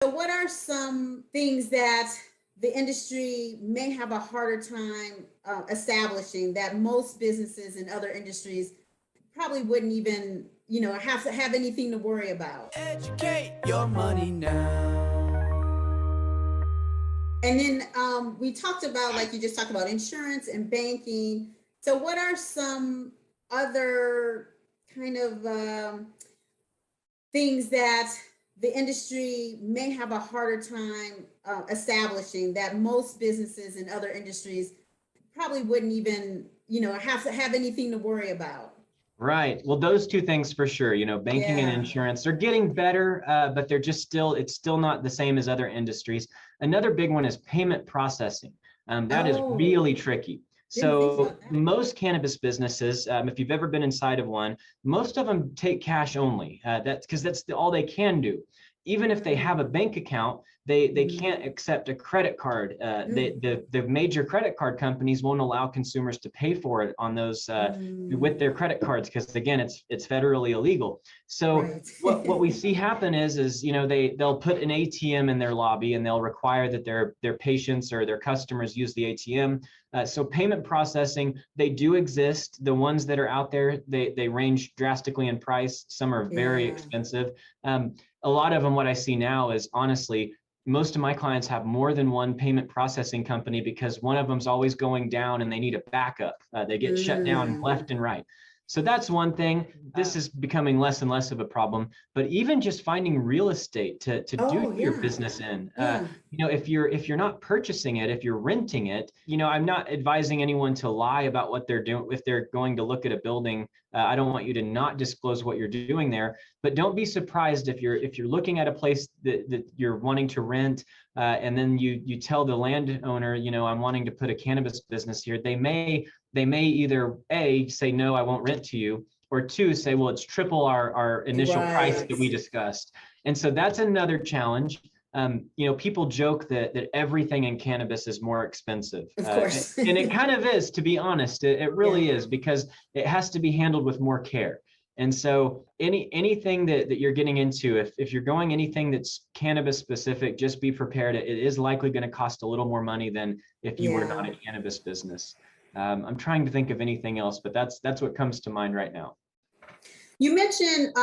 So what are some things that the industry may have a harder time establishing that most businesses in other industries probably wouldn't even, have to have anything to worry about? Educate your money now. And then we talked about, like you just talked about, insurance and banking. So what are some other kind of things that the industry may have a harder time establishing that most businesses in other industries probably wouldn't even, have to have anything to worry about? Right. Well, those two things for sure, banking and Yeah. insurance, they're getting better, but they're just it's still not the same as other industries. Another big one is payment processing. That is Oh, really tricky. didn't think So about that. most cannabis businesses, if you've ever been inside of one, most of them take cash only. That's because all they can do. Even if they have a bank account, they can't accept a credit card. The major credit card companies won't allow consumers to pay for it on those with their credit cards because again, it's federally illegal. So Right. what we see happen is they'll put an ATM in their lobby and they'll require that their patients or their customers use the ATM. So payment processing, they do exist. The ones that are out there, they range drastically in price. Some are very Yeah. expensive. A lot of them, what I see now is honestly, most of my clients have more than one payment processing company because one of them's always going down and they need a backup. They get shut down left and right. So that's one thing. This is becoming less and less of a problem. But even just finding real estate to Oh, do your yeah. business in, Yeah. if you're not purchasing it, if you're renting it, I'm not advising anyone to lie about what they're doing. If they're going to look at a building, I don't want you to not disclose what you're doing there. But don't be surprised if you're looking at a place that you're wanting to rent, and then you tell the landowner, I'm wanting to put a cannabis business here. They may either A, say no, I won't rent to you, or two, say, well, it's triple our initial price that we discussed. And so that's another challenge. People joke that everything in cannabis is more expensive. Of course. And it kind of is, to be honest. It really is, because it has to be handled with more care. And so anything that you're getting into, if you're going anything that's cannabis specific, just be prepared. It is likely going to cost a little more money than if you were not a cannabis business. I'm trying to think of anything else, but that's what comes to mind right now. You mentioned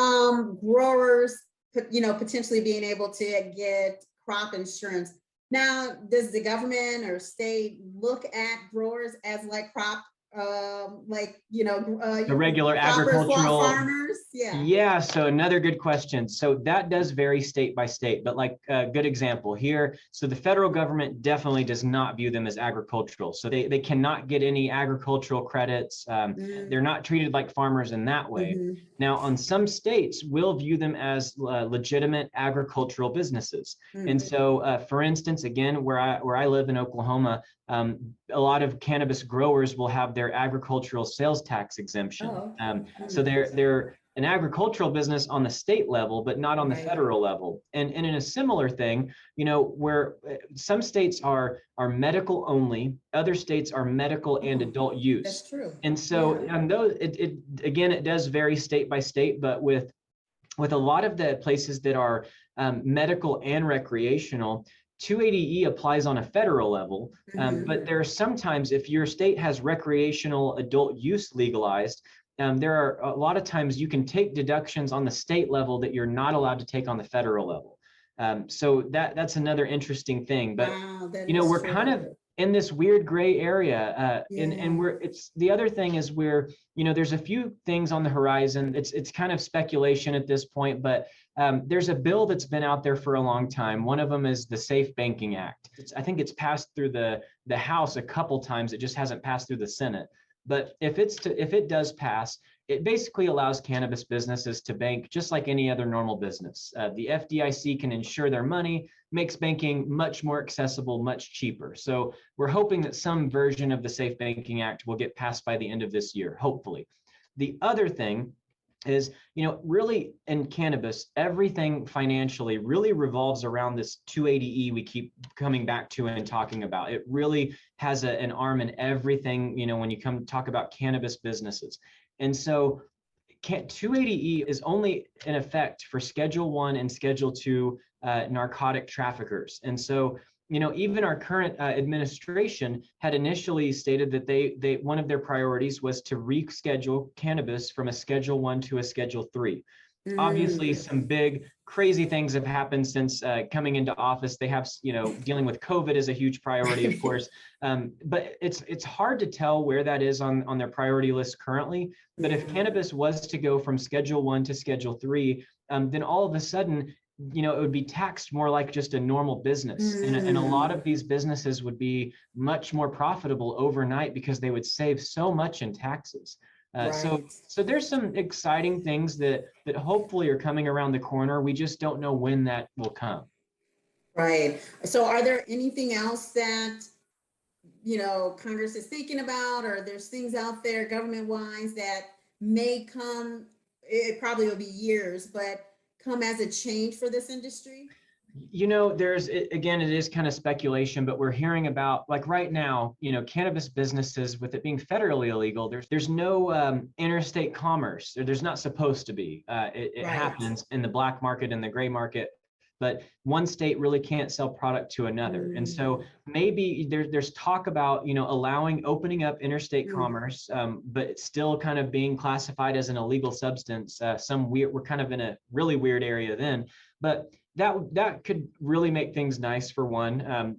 growers, potentially being able to get crop insurance. Now, does the government or state look at growers as like crop, The regular agricultural farmers? Yeah. Yeah, so another good question. So that does vary state by state, but like a good example here. So the federal government definitely does not view them as agricultural. So they cannot get any agricultural credits. They're not treated like farmers in that way. Now, on some states, will view them as legitimate agricultural businesses. And so, for instance, again, where I live in Oklahoma, a lot of cannabis growers will have their agricultural sales tax exemption. So they're an agricultural business on the state level, but not on the federal level. And in a similar thing, where some states are medical only, other states are medical and adult use. That's true. And so, and those, it does vary state by state, but with a lot of the places that are medical and recreational, 280E applies on a federal level, but there are sometimes, if your state has recreational adult use legalized, there are a lot of times you can take deductions on the state level that you're not allowed to take on the federal level. So that's another interesting thing. But we're kind of in this weird gray area, and it's the other thing is there's a few things on the horizon. It's kind of speculation at this point, but there's a bill that's been out there for a long time. One of them is the Safe Banking Act. I think it's passed through the House a couple times. It just hasn't passed through the Senate. But if it does pass, it basically allows cannabis businesses to bank just like any other normal business. The FDIC can insure their money, makes banking much more accessible, much cheaper. So we're hoping that some version of the Safe Banking Act will get passed by the end of this year, hopefully. The other thing is, really in cannabis, everything financially really revolves around this 280E we keep coming back to and talking about. It really has an arm in everything, when you come to talk about cannabis businesses. And so 280E is only in effect for Schedule 1 and Schedule 2 narcotic traffickers. And so, even our current administration had initially stated that they one of their priorities was to reschedule cannabis from a Schedule 1 to a Schedule 3. Obviously, some big crazy things have happened since coming into office. They have, dealing with COVID is a huge priority, of course, but it's hard to tell where that is on their priority list currently. But if cannabis was to go from Schedule 1 to Schedule 3, then all of a sudden, it would be taxed more like just a normal business. And a lot of these businesses would be much more profitable overnight because they would save so much in taxes. Right. So there's some exciting things that hopefully are coming around the corner. We just don't know when that will come. Right. So are there anything else that, Congress is thinking about, or there's things out there government-wise that may come, it probably will be years, but come as a change for this industry? Again, it is kind of speculation, but we're hearing about, like right now, cannabis businesses, with it being federally illegal, there's no interstate commerce, or there's not supposed to be. It Right. happens in the black market and the gray market, but one state really can't sell product to another. And so maybe there's talk about, opening up interstate commerce, but it's still kind of being classified as an illegal substance. We're kind of in a really weird area then, but that could really make things nice for one.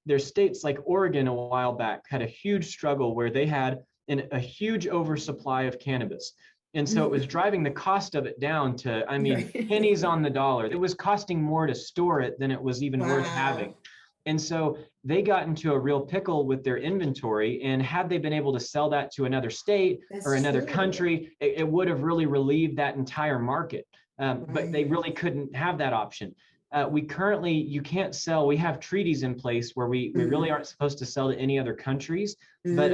There's states like Oregon a while back had a huge struggle where they had a huge oversupply of cannabis. And so it was driving the cost of it down to, pennies on the dollar. It was costing more to store it than it was even worth having. And so they got into a real pickle with their inventory. And had they been able to sell that to another state or another country, it would have really relieved that entire market. But they really couldn't have that option. You can't sell, we have treaties in place where we really aren't supposed to sell to any other countries, but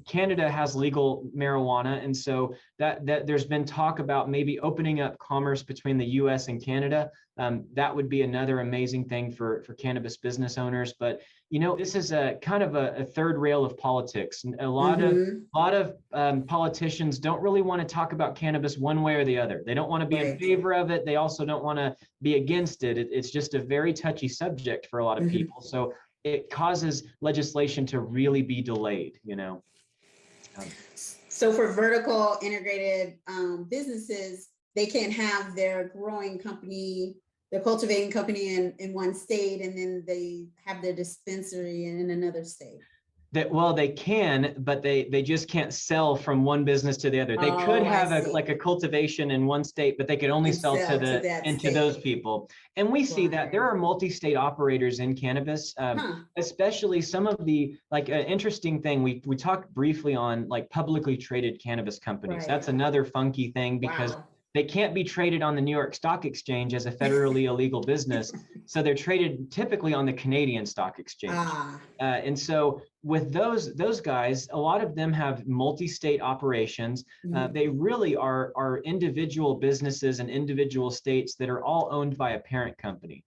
Canada has legal marijuana. And so that there's been talk about maybe opening up commerce between the US and Canada. That would be another amazing thing for cannabis business owners. But this is a kind of a third rail of politics. And a lot of politicians don't really want to talk about cannabis one way or the other. They don't want to be in favor of it. They also don't want to be against it. It's just a very touchy subject for a lot of people. So it causes legislation to really be delayed, So for vertical integrated businesses, they can't have their growing company, their cultivating company in one state, and then they have their dispensary in another state. They can, but they just can't sell from one business to the other. They could have a cultivation in one state, but they could only sell to those people. And we see that there are multi-state operators in cannabis, especially some of the interesting thing. We talked briefly on publicly traded cannabis companies. That's another funky thing because they can't be traded on the New York Stock Exchange as a federally illegal business. So they're traded typically on the Canadian Stock Exchange. And so with those guys, a lot of them have multi-state operations. They really are individual businesses and individual states that are all owned by a parent company.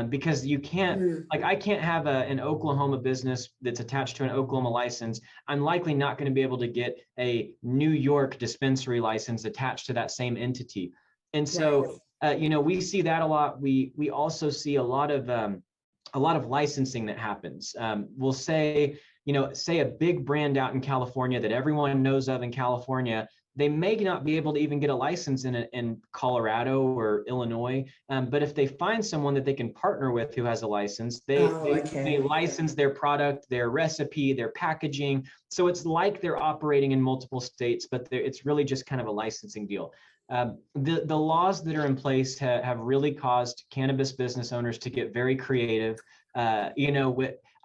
Because you can't, I can't have an Oklahoma business that's attached to an Oklahoma license. I'm likely not going to be able to get a New York dispensary license attached to that same entity. And so, we see that a lot. We also see a lot of licensing that happens. We'll say a big brand out in California that everyone knows of in California, they may not be able to even get a license in Colorado or Illinois. But if they find someone that they can partner with who has a license, they license their product, their recipe, their packaging. So it's like they're operating in multiple states, but it's really just kind of a licensing deal. The laws that are in place have really caused cannabis business owners to get very creative.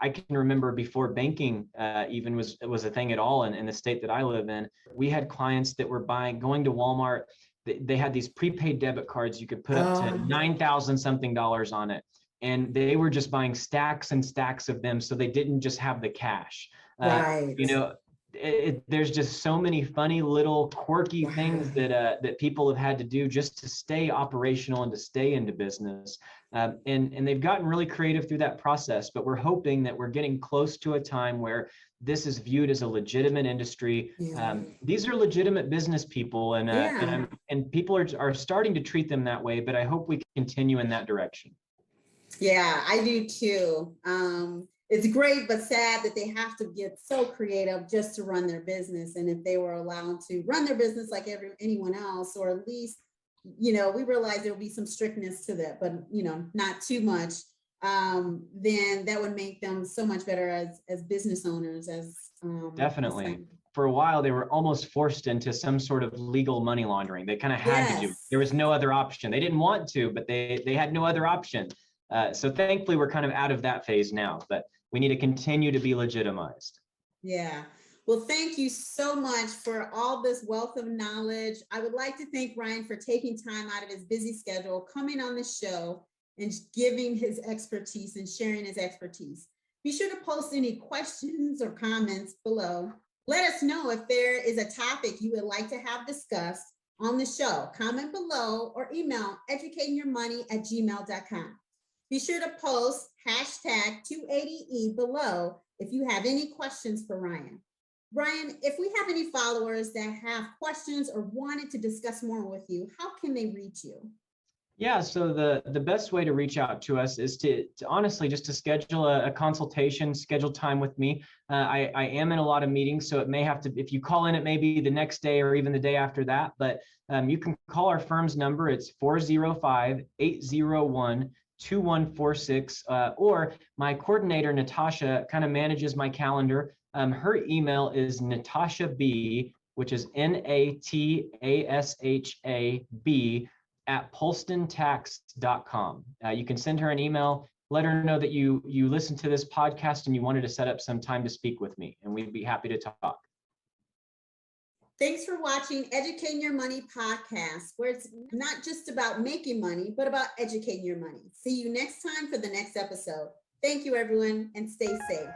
I can remember before banking even was a thing at all in the state that I live in, we had clients that were going to Walmart. They had these prepaid debit cards. You could put up to $9,000 something on it. And they were just buying stacks and stacks of them. So they didn't just have the cash. There's just so many funny little quirky things that people have had to do just to stay operational and to stay into business. And they've gotten really creative through that process, but we're hoping that we're getting close to a time where this is viewed as a legitimate industry. These are legitimate business people, and people are starting to treat them that way, but I hope we continue in that direction. Yeah, I do too. It's great, but sad that they have to get so creative just to run their business. And if they were allowed to run their business like anyone else, or at least, we realize there will be some strictness to that, but not too much. Then that would make them so much better as business owners. Definitely. For a while, they were almost forced into some sort of legal money laundering. They kind of had to do it. There was no other option. They didn't want to, but they had no other option. So thankfully, we're kind of out of that phase now, but we need to continue to be legitimized. Yeah. Well, thank you so much for all this wealth of knowledge. I would like to thank Ryan for taking time out of his busy schedule, coming on the show and giving his expertise and sharing his expertise. Be sure to post any questions or comments below. Let us know if there is a topic you would like to have discussed on the show. Comment below or email educatingyourmoney@gmail.com. Be sure to post hashtag 280E below if you have any questions for Ryan. Ryan, if we have any followers that have questions or wanted to discuss more with you, how can they reach you? Yeah, so the best way to reach out to us is to honestly just to schedule a consultation, schedule time with me. I am in a lot of meetings, so it may have to, if you call in, it may be the next day or even the day after that, but you can call our firm's number. It's 405-801-2146, or my coordinator, Natasha, kind of manages my calendar. Her email is Natasha B, which is NATASHAB @polstontax.com. You can send her an email, let her know that you listened to this podcast and you wanted to set up some time to speak with me, and we'd be happy to talk. Thanks for watching Educating Your Money podcast, where it's not just about making money, but about educating your money. See you next time for the next episode. Thank you, everyone, and stay safe.